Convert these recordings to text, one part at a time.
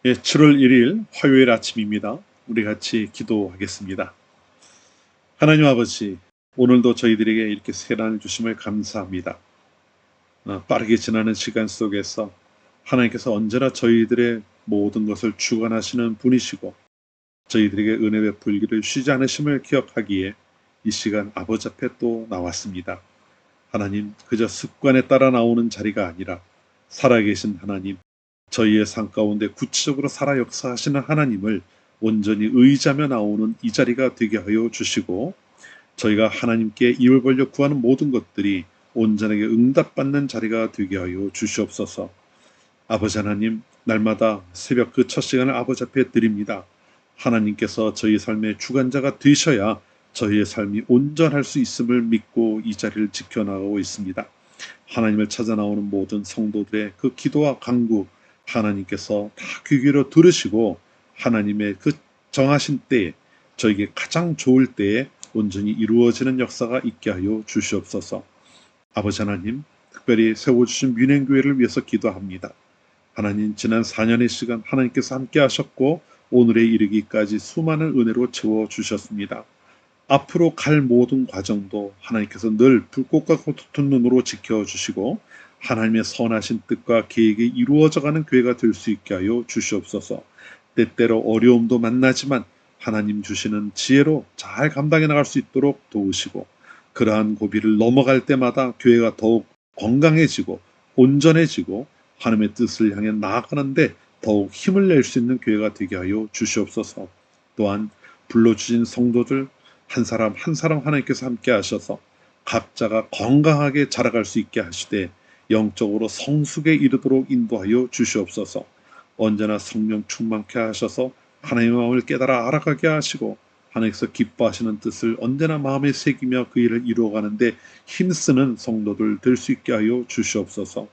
7월 1일 화요일 아침입니다. 우리 같이 기도하겠습니다. 하나님 아버지, 오늘도 저희들에게 이렇게 새날을 주심을 감사합니다. 빠르게 지나는 시간 속에서 하나님께서 언제나 저희들의 모든 것을 주관하시는 분이시고 저희들에게 은혜 베풀기를 쉬지 않으심을 기억하기에 이 시간 아버지 앞에 또 나왔습니다. 하나님, 그저 습관에 따라 나오는 자리가 아니라 살아계신 하나님, 저희의 삶 가운데 구체적으로 살아 역사하시는 하나님을 온전히 의지하며 나오는 이 자리가 되게 하여 주시고, 저희가 하나님께 입을 벌려 구하는 모든 것들이 온전하게 응답받는 자리가 되게 하여 주시옵소서. 아버지 하나님, 날마다 새벽 그 첫 시간을 아버지 앞에 드립니다. 하나님께서 저희 삶의 주관자가 되셔야 저희의 삶이 온전할 수 있음을 믿고 이 자리를 지켜나가고 있습니다. 하나님을 찾아 나오는 모든 성도들의 그 기도와 간구, 하나님께서 다 귀 기울여 들으시고 하나님의 그 정하신 때에, 저에게 가장 좋을 때에 온전히 이루어지는 역사가 있게 하여 주시옵소서. 아버지 하나님, 특별히 세워주신 민행교회를 위해서 기도합니다. 하나님, 지난 4년의 시간 하나님께서 함께 하셨고 오늘에 이르기까지 수많은 은혜로 채워주셨습니다. 앞으로 갈 모든 과정도 하나님께서 늘 불꽃과 같은 눈으로 지켜주시고 하나님의 선하신 뜻과 계획이 이루어져가는 교회가 될 수 있게 하여 주시옵소서. 때때로 어려움도 만나지만 하나님 주시는 지혜로 잘 감당해 나갈 수 있도록 도우시고, 그러한 고비를 넘어갈 때마다 교회가 더욱 건강해지고 온전해지고 하나님의 뜻을 향해 나아가는데 더욱 힘을 낼 수 있는 교회가 되게 하여 주시옵소서. 또한 불러주신 성도들 한 사람 한 사람 하나님께서 함께 하셔서 각자가 건강하게 자라갈 수 있게 하시되 영적으로 성숙에 이르도록 인도하여 주시옵소서. 언제나 성령 충만케 하셔서 하나님의 마음을 깨달아 알아가게 하시고 하나님께서 기뻐하시는 뜻을 언제나 마음에 새기며 그 일을 이루어가는데 힘쓰는 성도들 될 수 있게 하여 주시옵소서.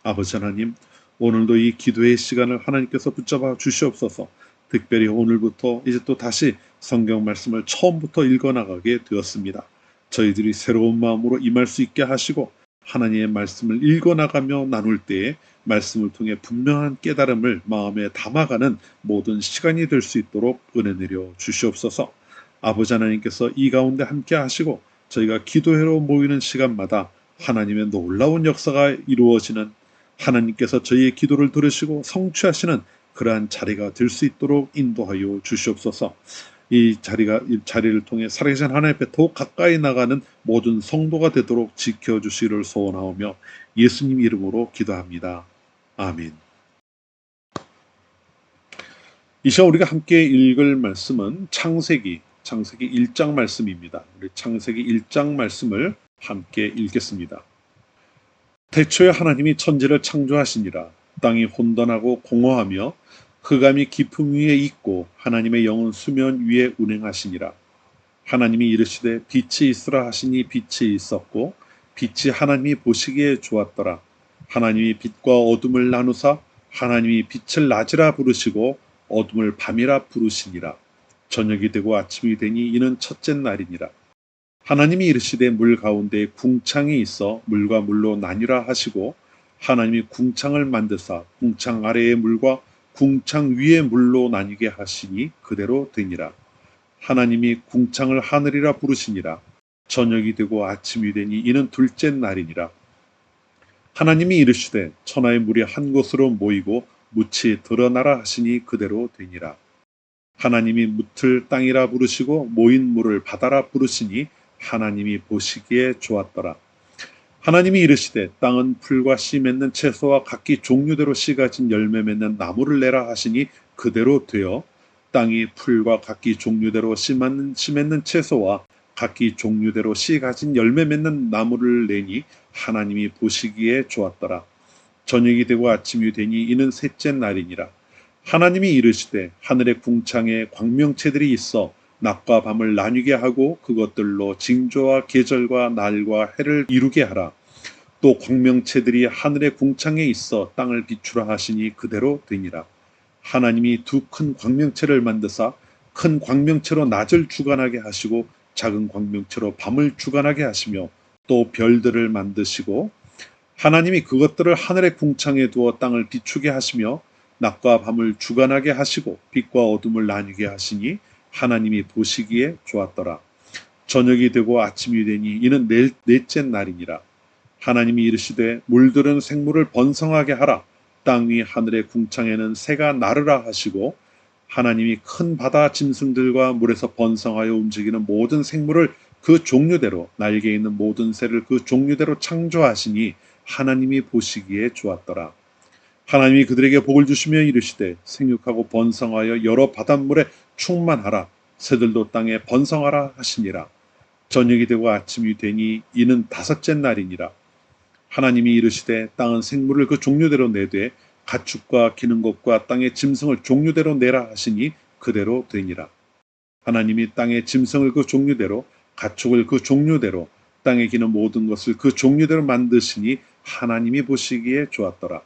아버지 하나님, 오늘도 이 기도의 시간을 하나님께서 붙잡아 주시옵소서. 특별히 오늘부터 이제 또 다시 성경 말씀을 처음부터 읽어나가게 되었습니다. 저희들이 새로운 마음으로 임할 수 있게 하시고 하나님의 말씀을 읽어나가며 나눌 때에 말씀을 통해 분명한 깨달음을 마음에 담아가는 모든 시간이 될 수 있도록 은혜 내려 주시옵소서. 아버지 하나님께서 이 가운데 함께 하시고 저희가 기도회로 모이는 시간마다 하나님의 놀라운 역사가 이루어지는, 하나님께서 저희의 기도를 들으시고 성취하시는 그러한 자리가 될 수 있도록 인도하여 주시옵소서. 이 자리를 통해 살아계신 하나님 앞에 더욱 가까이 나가는 모든 성도가 되도록 지켜주시기를 소원하오며 예수님 이름으로 기도합니다. 아멘. 이 시간 우리가 함께 읽을 말씀은 창세기 1장 말씀입니다. 우리 창세기 1장 말씀을 함께 읽겠습니다. 태초에 하나님이 천지를 창조하시니라. 땅이 혼돈하고 공허하며 흑암이 깊음 위에 있고 하나님의 영은 수면 위에 운행하시니라. 하나님이 이르시되 빛이 있으라 하시니 빛이 있었고 빛이 하나님이 보시기에 좋았더라. 하나님이 빛과 어둠을 나누사 하나님이 빛을 낮이라 부르시고 어둠을 밤이라 부르시니라. 저녁이 되고 아침이 되니 이는 첫째 날이니라. 하나님이 이르시되 물 가운데에 궁창이 있어 물과 물로 나뉘라 하시고 하나님이 궁창을 만드사 궁창 아래의 물과 궁창 위의 물로 나뉘게 하시니 그대로 되니라. 하나님이 궁창을 하늘이라 부르시니라. 저녁이 되고 아침이 되니 이는 둘째 날이니라. 하나님이 이르시되 천하의 물이 한 곳으로 모이고 묻이 드러나라 하시니 그대로 되니라. 하나님이 묻을 땅이라 부르시고 모인 물을 바다라 부르시니 하나님이 보시기에 좋았더라. 하나님이 이르시되 땅은 풀과 씨 맺는 채소와 각기 종류대로 씨 가진 열매 맺는 나무를 내라 하시니 그대로 되어 땅이 풀과 각기 종류대로 씨 맺는 채소와 각기 종류대로 씨 가진 열매 맺는 나무를 내니 하나님이 보시기에 좋았더라. 저녁이 되고 아침이 되니 이는 셋째 날이니라. 하나님이 이르시되 하늘의 궁창에 광명체들이 있어 낮과 밤을 나뉘게 하고 그것들로 징조와 계절과 날과 해를 이루게 하라. 또 광명체들이 하늘의 궁창에 있어 땅을 비추라 하시니 그대로 되니라. 하나님이 두 큰 광명체를 만드사 큰 광명체로 낮을 주관하게 하시고 작은 광명체로 밤을 주관하게 하시며 또 별들을 만드시고 하나님이 그것들을 하늘의 궁창에 두어 땅을 비추게 하시며 낮과 밤을 주관하게 하시고 빛과 어둠을 나뉘게 하시니 하나님이 보시기에 좋았더라. 저녁이 되고 아침이 되니 이는 넷째 날이니라. 하나님이 이르시되 물들은 생물을 번성하게 하라. 땅 위 하늘의 궁창에는 새가 나르라 하시고 하나님이 큰 바다 짐승들과 물에서 번성하여 움직이는 모든 생물을 그 종류대로 날개 있는 모든 새를 그 종류대로 창조하시니 하나님이 보시기에 좋았더라. 하나님이 그들에게 복을 주시며 이르시되 생육하고 번성하여 여러 바닷물에 충만하라. 새들도 땅에 번성하라 하시니라. 저녁이 되고 아침이 되니 이는 다섯째 날이니라. 하나님이 이르시되 땅은 생물을 그 종류대로 내되 가축과 기는 것과 땅의 짐승을 종류대로 내라 하시니 그대로 되니라. 하나님이 땅의 짐승을 그 종류대로 가축을 그 종류대로 땅에 기는 모든 것을 그 종류대로 만드시니 하나님이 보시기에 좋았더라.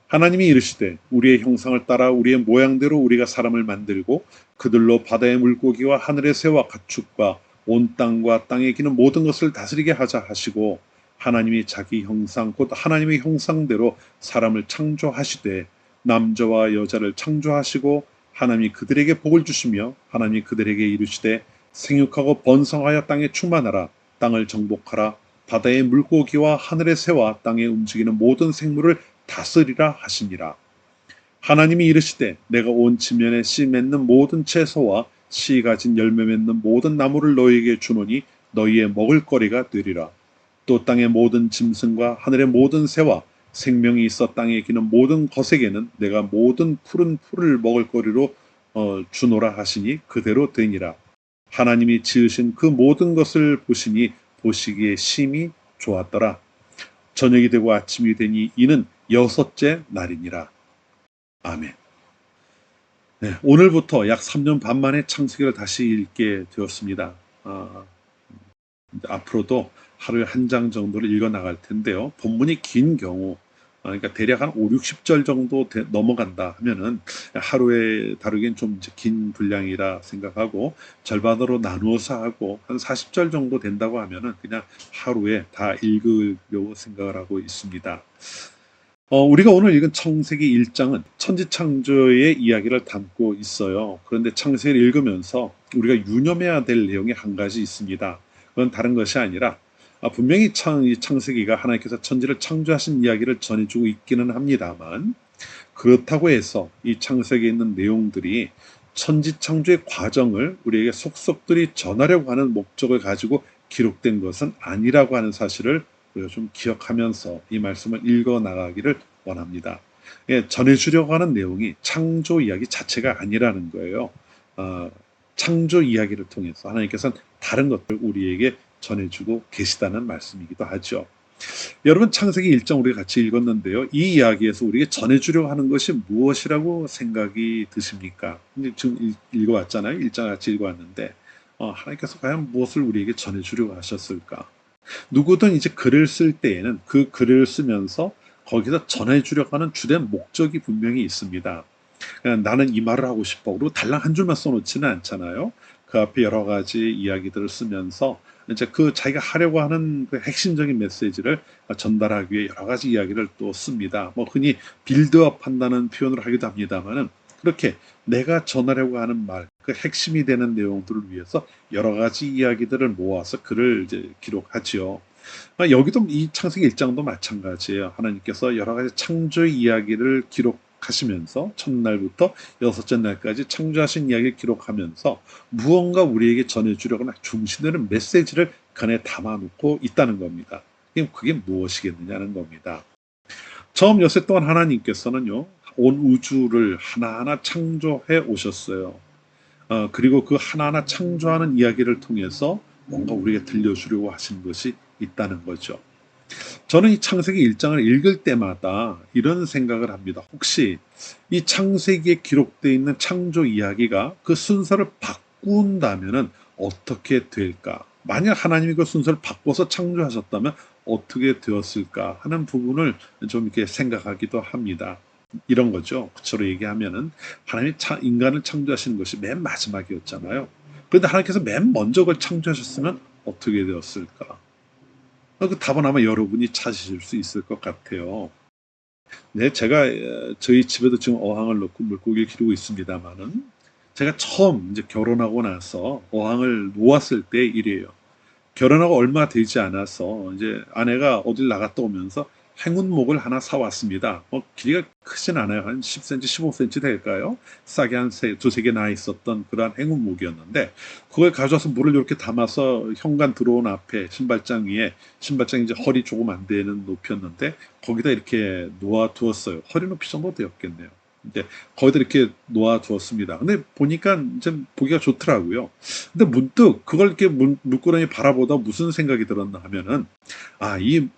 하나님이 이르시되 우리의 형상을 따라 우리의 모양대로 우리가 사람을 만들고 그들로 바다의 물고기와 하늘의 새와 가축과 온 땅과 땅에 기는 모든 것을 다스리게 하자 하시고 하나님이 자기 형상 곧 하나님의 형상대로 사람을 창조하시되 남자와 여자를 창조하시고 하나님이 그들에게 복을 주시며 하나님이 그들에게 이르시되 생육하고 번성하여 땅에 충만하라. 땅을 정복하라. 바다의 물고기와 하늘의 새와 땅에 움직이는 모든 생물을 다스리라 하시니라. 하나님이 이르시되 내가 온 지면에 씨 맺는 모든 채소와 씨 가진 열매 맺는 모든 나무를 너희에게 주노니 너희의 먹을거리가 되리라. 또 땅의 모든 짐승과 하늘의 모든 새와 생명이 있어 땅에 기는 모든 것에게는 내가 모든 푸른 풀을 먹을거리로 주노라 하시니 그대로 되니라. 하나님이 지으신 그 모든 것을 보시니 보시기에 심히 좋았더라. 저녁이 되고 아침이 되니 이는 여섯째 날이니라. 아멘. 네, 오늘부터 약 3년 반 만에 창세기를 다시 읽게 되었습니다. 앞으로도 하루에 한 장 정도를 읽어 나갈 텐데요. 본문이 긴 경우, 그러니까 대략 한 5, 60절 정도 넘어간다 하면은 하루에 다루기엔 좀 긴 분량이라 생각하고 절반으로 나누어서 하고 한 40절 정도 된다고 하면은 그냥 하루에 다 읽으려고 생각을 하고 있습니다. 우리가 오늘 읽은 창세기 1장은 천지창조의 이야기를 담고 있어요. 그런데 창세기를 읽으면서 우리가 유념해야 될 내용이 한 가지 있습니다. 그건 다른 것이 아니라 분명히 이 창세기가 하나님께서 천지를 창조하신 이야기를 전해주고 있기는 합니다만 그렇다고 해서 이 창세기에 있는 내용들이 천지 창조의 과정을 우리에게 속속들이 전하려고 하는 목적을 가지고 기록된 것은 아니라고 하는 사실을 우리가 좀 기억하면서 이 말씀을 읽어 나가기를 원합니다. 전해주려고 하는 내용이 창조 이야기 자체가 아니라는 거예요. 창조 이야기를 통해서 하나님께서는 다른 것들 우리에게 전해주고 계시다는 말씀이기도 하죠. 여러분 창세기 1장 우리가 같이 읽었는데요. 이 이야기에서 우리에게 전해주려고 하는 것이 무엇이라고 생각이 드십니까? 지금 읽어왔잖아요. 1장 같이 읽어왔는데 하나님께서 과연 무엇을 우리에게 전해주려고 하셨을까? 누구든 이제 글을 쓸 때에는 그 글을 쓰면서 거기서 전해주려고 하는 주된 목적이 분명히 있습니다. 나는 이 말을 하고 싶어. 그리고 달랑 한 줄만 써놓지는 않잖아요. 그 앞에 여러 가지 이야기들을 쓰면서 이제 그 자기가 하려고 하는 그 핵심적인 메시지를 전달하기 위해 여러 가지 이야기를 또 씁니다. 뭐 흔히 빌드업 한다는 표현을 하기도 합니다만은 그렇게 내가 전하려고 하는 말, 그 핵심이 되는 내용들을 위해서 여러 가지 이야기들을 모아서 글을 이제 기록하지요. 여기도 이 창세기 1장도 마찬가지예요. 하나님께서 여러 가지 창조 이야기를 기록하시면서 첫날부터 여섯째 날까지 창조하신 이야기를 기록하면서 무언가 우리에게 전해주려고 중심되는 메시지를 그 안에 담아놓고 있다는 겁니다. 그게 무엇이겠느냐는 겁니다. 처음 여세 동안 하나님께서는요, 온 우주를 하나하나 창조해 오셨어요. 그리고 그 하나하나 창조하는 이야기를 통해서 뭔가 우리에게 들려주려고 하신 것이 있다는 거죠. 저는 이 창세기 1장을 읽을 때마다 이런 생각을 합니다. 혹시 이 창세기에 기록되어 있는 창조 이야기가 그 순서를 바꾼다면 어떻게 될까? 만약 하나님이 그 순서를 바꿔서 창조하셨다면 어떻게 되었을까 하는 부분을 좀 이렇게 생각하기도 합니다. 이런 거죠. 그처럼 얘기하면은 하나님이 인간을 창조하시는 것이 맨 마지막이었잖아요. 그런데 하나님께서 맨 먼저 그걸 창조하셨으면 어떻게 되었을까? 그 답은 아마 여러분이 찾으실 수 있을 것 같아요. 네, 제가 저희 집에도 지금 어항을 넣고 물고기를 기르고 있습니다만은 제가 처음 이제 결혼하고 나서 어항을 놓았을 때 일이에요. 결혼하고 얼마 되지 않아서 이제 아내가 어딜 나갔다 오면서 행운목을 하나 사왔습니다. 길이가 크진 않아요. 한 10cm, 15cm 될까요? 싸게 한 두세 개 나 있었던 그러한 행운목이었는데 그걸 가져와서 물을 이렇게 담아서 현관 들어온 앞에 신발장 위에 신발장 이제 허리 조금 안 되는 높이였는데 거기다 이렇게 놓아두었어요. 허리 높이 정도 되었겠네요. 이제 거기다 이렇게 놓아두었습니다. 근데 보니까 이제 보기가 좋더라고요. 근데 문득 그걸 이렇게 물구나미 바라보다 무슨 생각이 들었나 하면은 이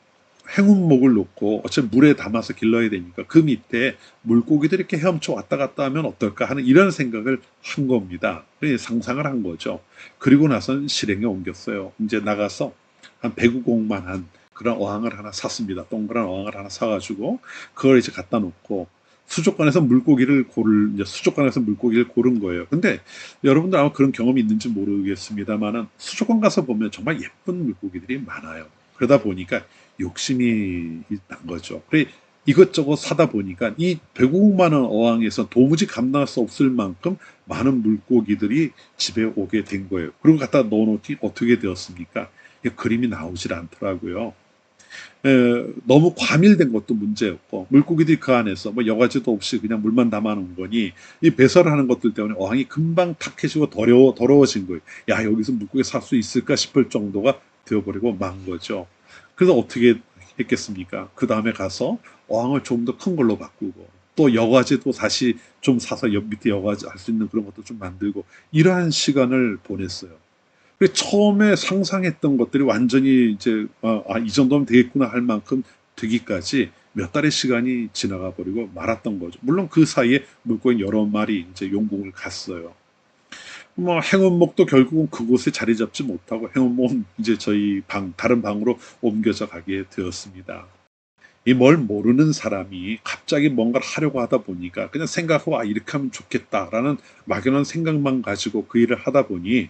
행운목을 놓고 어차피 물에 담아서 길러야 되니까 그 밑에 물고기들이 이렇게 헤엄쳐 왔다 갔다 하면 어떨까 하는 이런 생각을 한 겁니다. 상상을 한 거죠. 그리고 나선 실행에 옮겼어요. 이제 나가서 한 배구공만한 그런 어항을 하나 샀습니다. 동그란 어항을 하나 사가지고 그걸 이제 갖다 놓고 수족관에서 이제 수족관에서 물고기를 고른 거예요. 근데 여러분들 아마 그런 경험이 있는지 모르겠습니다만은 수족관 가서 보면 정말 예쁜 물고기들이 많아요. 그러다 보니까 욕심이 난 거죠. 그래 이것저것 사다 보니까 이 105만 원 어항에서 도무지 감당할 수 없을 만큼 많은 물고기들이 집에 오게 된 거예요. 그리고 갖다 넣어놓기 어떻게 되었습니까? 그림이 나오질 않더라고요. 너무 과밀된 것도 문제였고 물고기들이 그 안에서 뭐 여과지도 없이 그냥 물만 담아놓은 거니 이 배설하는 것들 때문에 어항이 금방 탁해지고 더러워진 거예요. 야 여기서 물고기 살 수 있을까 싶을 정도가 되어버리고 만 거죠. 그래서 어떻게 했겠습니까? 그 다음에 가서 어항을 좀 더 큰 걸로 바꾸고 또 여과지도 다시 좀 사서 옆 밑에 여과지 할 수 있는 그런 것도 좀 만들고 이러한 시간을 보냈어요. 처음에 상상했던 것들이 완전히 이제 이 정도면 되겠구나 할 만큼 되기까지 몇 달의 시간이 지나가 버리고 말았던 거죠. 물론 그 사이에 물고기 여러 마리 이제 용궁을 갔어요. 뭐 행운목도 결국은 그곳에 자리 잡지 못하고 행운목은 이제 저희 다른 방으로 옮겨져 가게 되었습니다. 이 뭘 모르는 사람이 갑자기 뭔가를 하려고 하다 보니까 그냥 생각하고 이렇게 하면 좋겠다라는 막연한 생각만 가지고 그 일을 하다 보니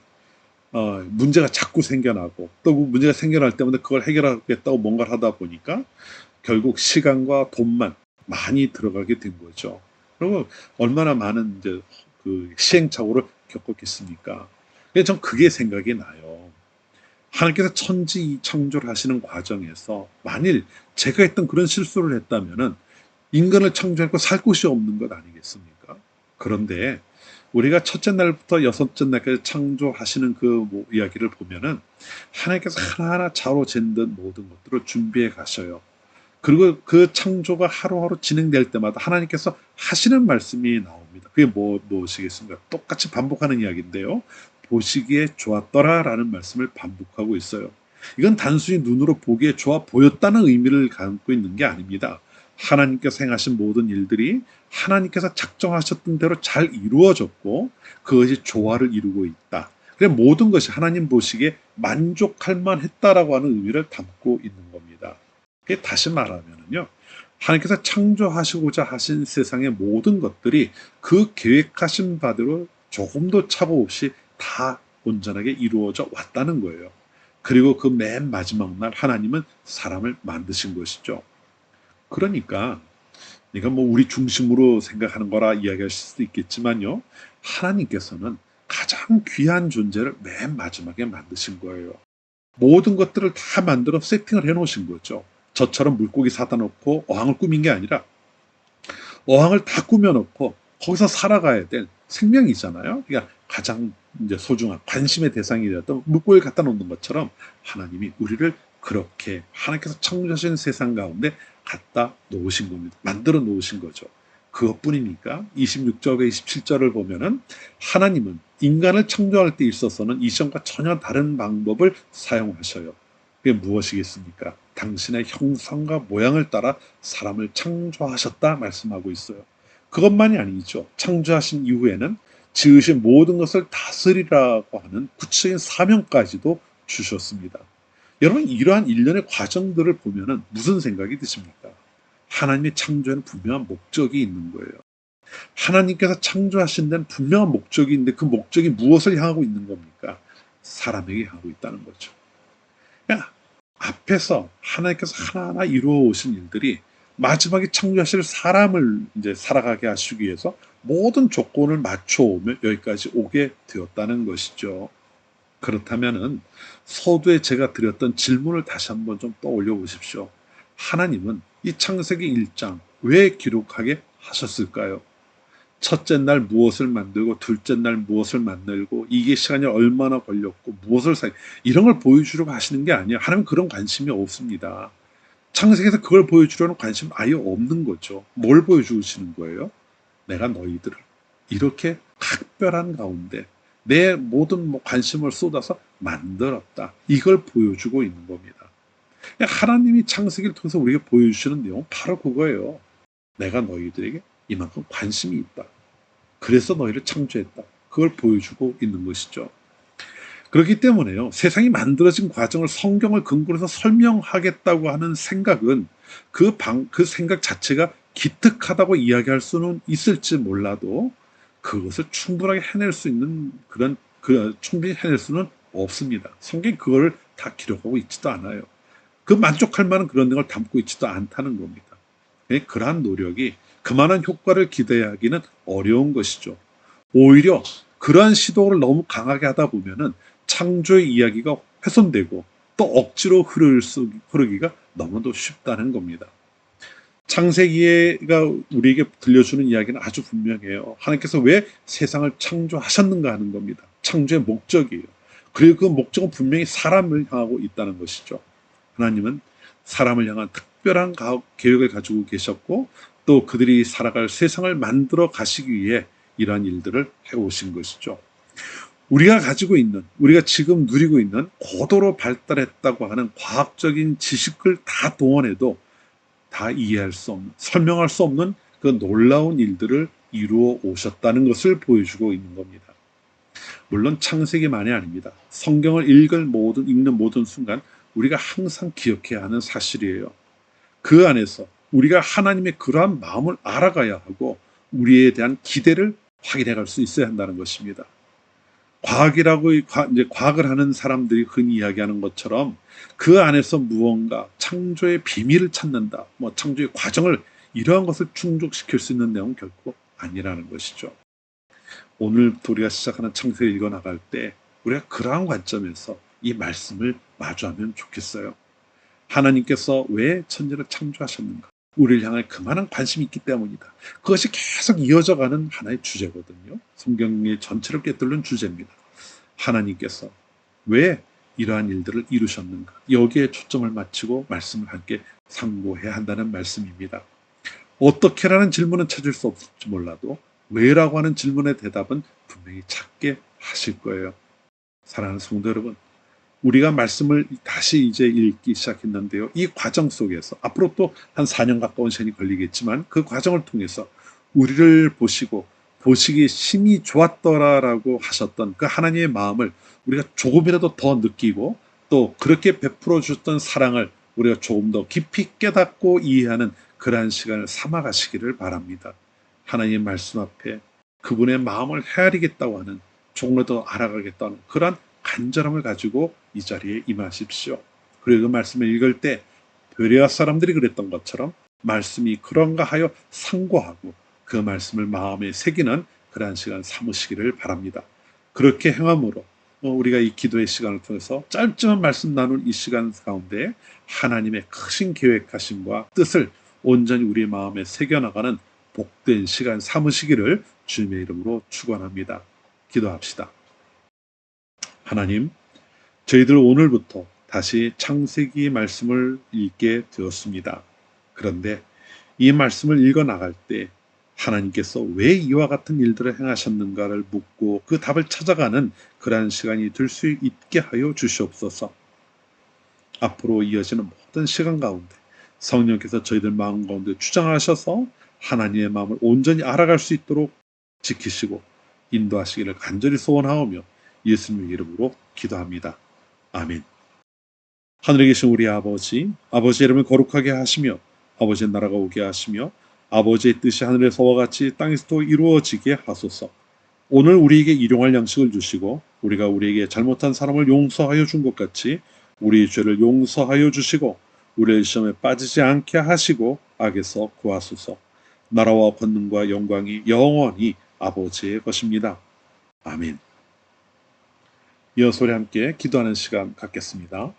문제가 자꾸 생겨나고 또 그 문제가 생겨날 때마다 그걸 해결하겠다고 뭔가를 하다 보니까 결국 시간과 돈만 많이 들어가게 된 거죠. 그리고 얼마나 많은 이제 그 시행착오를 겪었겠습니까? 그래서 전 그게 생각이 나요. 하나님께서 천지 창조를 하시는 과정에서 만일 제가 했던 그런 실수를 했다면은 인간을 창조했고 살 곳이 없는 것 아니겠습니까? 그런데 우리가 첫째 날부터 여섯째 날까지 창조하시는 그 이야기를 보면은 하나님께서 하나하나 자로 잰듯 모든 것들을 준비해 가셔요. 그리고 그 창조가 하루하루 진행될 때마다 하나님께서 하시는 말씀이 나옵니다. 그게 무엇이겠습니까? 똑같이 반복하는 이야기인데요. 보시기에 좋았더라라는 말씀을 반복하고 있어요. 이건 단순히 눈으로 보기에 좋아 보였다는 의미를 갖고 있는 게 아닙니다. 하나님께서 행하신 모든 일들이 하나님께서 작정하셨던 대로 잘 이루어졌고 그것이 조화를 이루고 있다. 그래 모든 것이 하나님 보시기에 만족할 만했다라고 하는 의미를 담고 있는 겁니다. 다시 말하면요. 하나님께서 창조하시고자 하신 세상의 모든 것들이 그 계획하신 바대로 조금도 착오 없이 다 온전하게 이루어져 왔다는 거예요. 그리고 그 맨 마지막 날 하나님은 사람을 만드신 것이죠. 그러니까 이건 우리 중심으로 생각하는 거라 이야기하실 수도 있겠지만요. 하나님께서는 가장 귀한 존재를 맨 마지막에 만드신 거예요. 모든 것들을 다 만들어 세팅을 해 놓으신 거죠. 저처럼 물고기 사다 놓고 어항을 꾸민 게 아니라 어항을 다 꾸며 놓고 거기서 살아가야 될 생명이잖아요. 그러니까 가장 이제 소중한 관심의 대상이 되었던 물고기를 갖다 놓는 것처럼 하나님이 우리를 그렇게 하나님께서 창조하신 세상 가운데 갖다 놓으신 겁니다. 만들어 놓으신 거죠. 그것뿐이니까 26절과 27절을 보면은 하나님은 인간을 창조할 때 있어서는 이전과 전혀 다른 방법을 사용하셔요. 그게 무엇이겠습니까? 당신의 형상과 모양을 따라 사람을 창조하셨다 말씀하고 있어요. 그것만이 아니죠. 창조하신 이후에는 지으신 모든 것을 다스리라고 하는 구체적인 사명까지도 주셨습니다. 여러분 이러한 일련의 과정들을 보면은 무슨 생각이 드십니까? 하나님의 창조에는 분명한 목적이 있는 거예요. 하나님께서 창조하신 데는 분명한 목적이 있는데 그 목적이 무엇을 향하고 있는 겁니까? 사람에게 향하고 있다는 거죠. 그러니까 앞에서 하나님께서 하나하나 이루어 오신 일들이 마지막에 창조하실 사람을 이제 살아가게 하시기 위해서 모든 조건을 맞춰오며 여기까지 오게 되었다는 것이죠. 그렇다면은 서두에 제가 드렸던 질문을 다시 한번 좀 떠올려 보십시오. 하나님은 이 창세기 1장 왜 기록하게 하셨을까요? 첫째 날 무엇을 만들고 둘째 날 무엇을 만들고 이게 시간이 얼마나 걸렸고 무엇을 이런 걸 보여주려고 하시는 게 아니에요. 하나님 그런 관심이 없습니다. 창세기에서 그걸 보여주려는 관심 아예 없는 거죠. 뭘 보여주시는 거예요? 내가 너희들을 이렇게 각별한 가운데 내 모든 관심을 쏟아서 만들었다. 이걸 보여주고 있는 겁니다. 하나님이 창세기를 통해서 우리에게 보여주시는 내용은 바로 그거예요. 내가 너희들에게 이만큼 관심이 있다. 그래서 너희를 창조했다. 그걸 보여주고 있는 것이죠. 그렇기 때문에요. 세상이 만들어진 과정을 성경을 근거로 해서 설명하겠다고 하는 생각은 그 생각 자체가 기특하다고 이야기할 수는 있을지 몰라도 그것을 충분하게 해낼 수 있는 충분히 해낼 수는 없습니다. 성경이 그걸 다 기록하고 있지도 않아요. 그 만족할 만한 그런 걸 담고 있지도 않다는 겁니다. 그러한 노력이 그만한 효과를 기대하기는 어려운 것이죠. 오히려 그러한 시도를 너무 강하게 하다 보면은 창조의 이야기가 훼손되고 또 억지로 흐르기가 너무도 쉽다는 겁니다. 창세기가 우리에게 들려주는 이야기는 아주 분명해요. 하나님께서 왜 세상을 창조하셨는가 하는 겁니다. 창조의 목적이에요. 그리고 그 목적은 분명히 사람을 향하고 있다는 것이죠. 하나님은 사람을 향한 특별한 계획을 가지고 계셨고 또 그들이 살아갈 세상을 만들어 가시기 위해 이러한 일들을 해오신 것이죠. 우리가 지금 누리고 있는 고도로 발달했다고 하는 과학적인 지식을 다 동원해도 다 이해할 수 없는, 설명할 수 없는 그 놀라운 일들을 이루어 오셨다는 것을 보여주고 있는 겁니다. 물론 창세기만이 아닙니다. 성경을 읽는 모든 순간 우리가 항상 기억해야 하는 사실이에요. 그 안에서 우리가 하나님의 그러한 마음을 알아가야 하고 우리에 대한 기대를 확인해 갈 수 있어야 한다는 것입니다. 과학을 하는 사람들이 흔히 이야기하는 것처럼 그 안에서 무언가 창조의 비밀을 찾는다, 창조의 과정을 이러한 것을 충족시킬 수 있는 내용은 결코 아니라는 것이죠. 오늘부터 우리가 시작하는 창세기를 읽어나갈 때 우리가 그러한 관점에서 이 말씀을 마주하면 좋겠어요. 하나님께서 왜 천지를 창조하셨는가? 우리를 향해 그만한 관심이 있기 때문이다. 그것이 계속 이어져가는 하나의 주제거든요. 성경의 전체를 꿰뚫는 주제입니다. 하나님께서 왜 이러한 일들을 이루셨는가? 여기에 초점을 맞추고 말씀을 함께 상고해야 한다는 말씀입니다. 어떻게라는 질문은 찾을 수 없을지 몰라도 왜라고 하는 질문의 대답은 분명히 찾게 하실 거예요. 사랑하는 성도 여러분, 우리가 말씀을 다시 이제 읽기 시작했는데요. 이 과정 속에서 앞으로 또 한 4년 가까운 시간이 걸리겠지만 그 과정을 통해서 우리를 보시기 심히 좋았더라라고 하셨던 그 하나님의 마음을 우리가 조금이라도 더 느끼고 또 그렇게 베풀어 주셨던 사랑을 우리가 조금 더 깊이 깨닫고 이해하는 그러한 시간을 삼아 가시기를 바랍니다. 하나님의 말씀 앞에 그분의 마음을 헤아리겠다고 하는 조금이라도 알아가겠다는 그러한 간절함을 가지고 이 자리에 임하십시오. 그리고 그 말씀을 읽을 때 베레아 사람들이 그랬던 것처럼 말씀이 그런가 하여 상고하고 그 말씀을 마음에 새기는 그러한 시간 삼으시기를 바랍니다. 그렇게 행함으로 우리가 이 기도의 시간을 통해서 짧지만 말씀 나눈 이 시간 가운데 하나님의 크신 계획하심과 뜻을 온전히 우리 마음에 새겨나가는 복된 시간 삼으시기를 주님의 이름으로 축원합니다. 기도합시다. 하나님, 저희들 오늘부터 다시 창세기 말씀을 읽게 되었습니다. 그런데 이 말씀을 읽어 나갈 때 하나님께서 왜 이와 같은 일들을 행하셨는가를 묻고 그 답을 찾아가는 그러한 시간이 될 수 있게 하여 주시옵소서. 앞으로 이어지는 모든 시간 가운데 성령께서 저희들 마음 가운데 주장하셔서 하나님의 마음을 온전히 알아갈 수 있도록 지키시고 인도하시기를 간절히 소원하오며 예수님의 이름으로 기도합니다. 아멘. 하늘에 계신 우리 아버지의 이름을 거룩하게 하시며 아버지의 나라가 오게 하시며 아버지의 뜻이 하늘에서와 같이 땅에서도 이루어지게 하소서. 오늘 우리에게 일용할 양식을 주시고 우리가 우리에게 잘못한 사람을 용서하여 준 것 같이 우리의 죄를 용서하여 주시고 우리의 시험에 빠지지 않게 하시고 악에서 구하소서. 나라와 권능과 영광이 영원히 아버지의 것입니다. 아멘. 이어서 우리 함께 기도하는 시간 갖겠습니다.